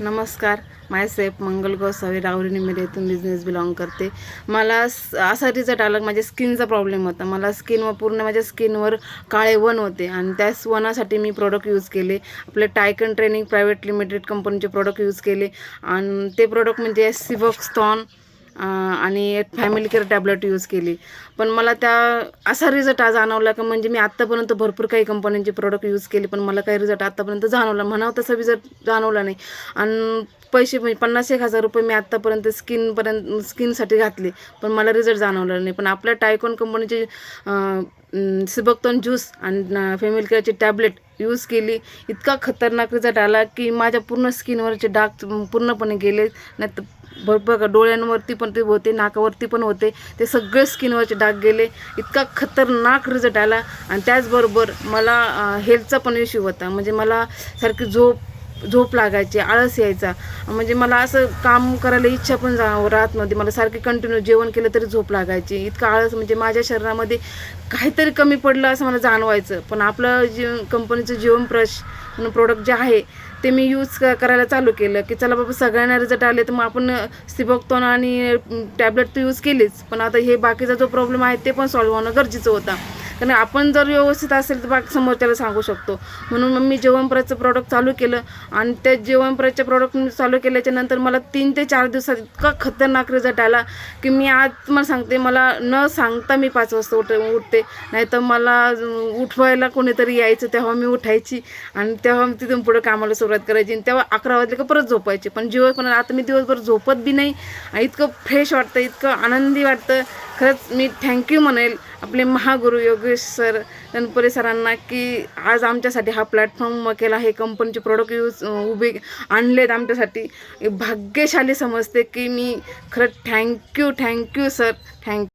नमस्कार. मायसेल्फ मंगल गोसावी, राहुरीमध्ये इथून business belong करते. मला असा रिझल्ट आला, माझ्या स्किनचा प्रॉब्लेम होता. मला पूर्ण माझ्या स्किनवर काळे वण होते आणि त्याच वणासाठी मी प्रोडक्ट यूज केले. आपले टायकन ट्रेनिंग प्रायव्हेट लिमिटेड कंपनीचे प्रोडक्ट यूज केले आणि ते प्रोडक्ट म्हणजे सिवॉक्सथॉन आणि फॅमिली केअर टॅबलेट यूज केली. पण मला असा रिझल्ट जाणवला की म्हणजे मी आत्तापर्यंत भरपूर काही कंपन्यांचे प्रोडक्ट यूज केले, पण मला काही रिझल्ट आत्तापर्यंत जाणवला म्हणावं तसा रिझल्ट जाणवला नाही. आणि पैसे म्हणजे 50,000-1,000 रुपये मी आत्तापर्यंत स्किनसाठी घातले, पण मला रिझल्ट जाणवला नाही. पण आपल्या टायकॉन कंपनीचे सिबक्तॉन ज्यूस आणि फॅमिली केअरची टॅबलेट यूज केली. इतका खतरनाक रिझल्ट आला की माझ्या पूर्ण स्किनवरचे डाग पूर्णपणे गेले. नाही तर भरपूर डोळ्यांवरती पण ते होते, नाकावरती पण होते, ते सगळे स्किनवरचे डाग गेले. इतका खतरनाक रिझल्ट आला. आणि त्याचबरोबर मला हेल्थचा पण इश्यू होता. म्हणजे मला सारखी झोप लागायची, आळस यायचा. म्हणजे मला असं काम करायला इच्छा पण राहत नव्हती. मला सारखी कंटिन्यू जेवण केलं तरी झोप लागायची. इतका आळस, म्हणजे माझ्या शरीरामध्ये काहीतरी कमी पडलं असं मला जाणवायचं. पण आपलं कंपनीचं जीवनप्रश प्रोडक्ट जे आहे ते मी यूज करायला चालू केलं की चला बाबा, सगळ्यांना रिझल्ट आले तर मग आपण सिबक्तॉन आणि टॅबलेट तर यूज केलीच, पण आता हे बाकीचा जो प्रॉब्लेम आहे ते पण सॉल्व्ह होणं गरजेचं होतं. कारण आपण जर व्यवस्थित असेल तर बाकी समोरच्याला सांगू शकतो. म्हणून मग मी जीवनप्रजचं प्रोडक्ट चालू केलं आणि त्या जीवनप्रजच्या प्रोडक्ट चालू केल्याच्यानंतर मला 3 ते 4 दिवसात इतका खतरनाक रिझल्ट आला की मी आज तुम्हाला सांगते, मला न सांगता मी 5 वाजता उठते. नाही तर मला उठवायला कोणीतरी यायचं तेव्हा मी उठायची आणि तेव्हा मी तिथून पुढे कामाला सुरुवात करायची. आणि तेव्हा 11 वाजले का परत झोपायची. पण आता मी दिवसभर झोपत बी नाही. इतकं फ्रेश वाटतं, इतकं आनंदी वाटतं. खरंच मी थँक्यू म्हणेल आपले महागुरू योगेश सर तनपुरे सरांना की आज आमच्यासाठी हा प्लॅटफॉर्म केला. हे कंपनीचे प्रोडक्ट उभे आणलेत आमच्यासाठी. भाग्यशाली समजते की मी खरंच थँक्यू सर, थँक्यू.